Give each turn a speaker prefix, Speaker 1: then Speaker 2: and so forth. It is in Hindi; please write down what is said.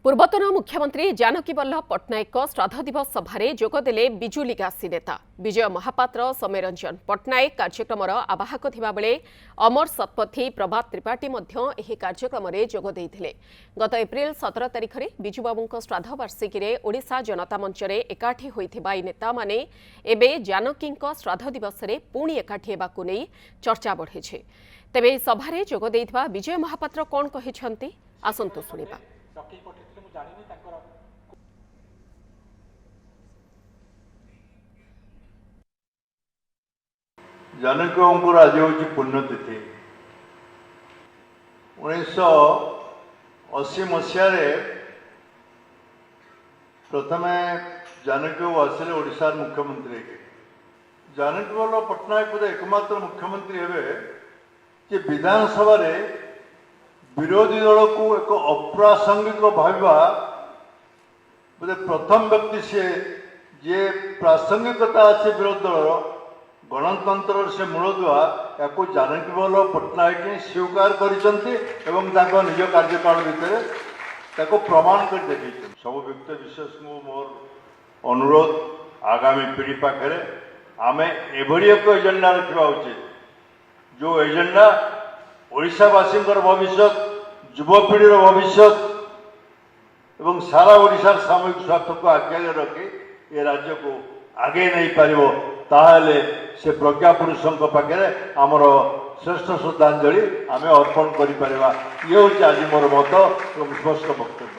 Speaker 1: पूर्वतन मुख्यमंत्री जानकी वल्लभ पट्टनायक श्राद्ध दिवस सभारे जोगदेले बिजु लिगासी नेता विजय महापात्र सौम्य रंजन पट्टनायक कार्यक्रमर आवाहक थिबा बेले अमर शतपथी प्रभात त्रिपाठी मध्य एही कार्यक्रमरे जोग देइथिले। गत एप्रिल 17 तारिख रे बिजुबाबूंक श्राद्ध वार्षिकी रे ओडिशा जनता मंच रे एकाठी होइथिबा ई नेता माने एबे जानकींक श्राद्ध दिवस रे पुणी एकाठी हेबाकु नै चर्चा बढ़िछे। तेबे एही सभारे जोग देइथिबा विजय महापात्र कोन कहिछंती आसंतु सुनिबा।
Speaker 2: जानकी आज हूँ पुण्यतिथि 1980 मसीह प्रथम जानकी आसिले ओडिशा मुख्यमंत्री जानकी वल्लभ पट्टनायक बोधे एकमात्र मुख्यमंत्री हे जे विधानसभा विरोधी दल को एक अप्रासंगिक भाविबा बोधे प्रथम व्यक्ति सी जे प्रासंगिकता अच्छे विरोधी दल गणतंत्र से मूलदुआ या जानकी वल्लभ पट्टनायक ही स्वीकार कर निज कार्यकाल भितर प्रमाण कर देखी सब व्यक्ति विशेष को मोर अनुरोध आगामी पीढ़ी पाखे आम एभली एक एजेंडा रखा उचित जो एजेंडा ओडिशावासी भविष्य युवपीढ़ी भविष्य एवं सारा ओडिशार सामूहिक स्वार्थ को आगे रखी ये राज्य को आगे नहीं पारिबो ताहले से प्रज्ञा पुरुषों पाखे आमर श्रेष्ठ श्रद्धांजलि आम अर्पण करें। ये हूँ आज मोर मत और स्पष्ट वक्तव्य।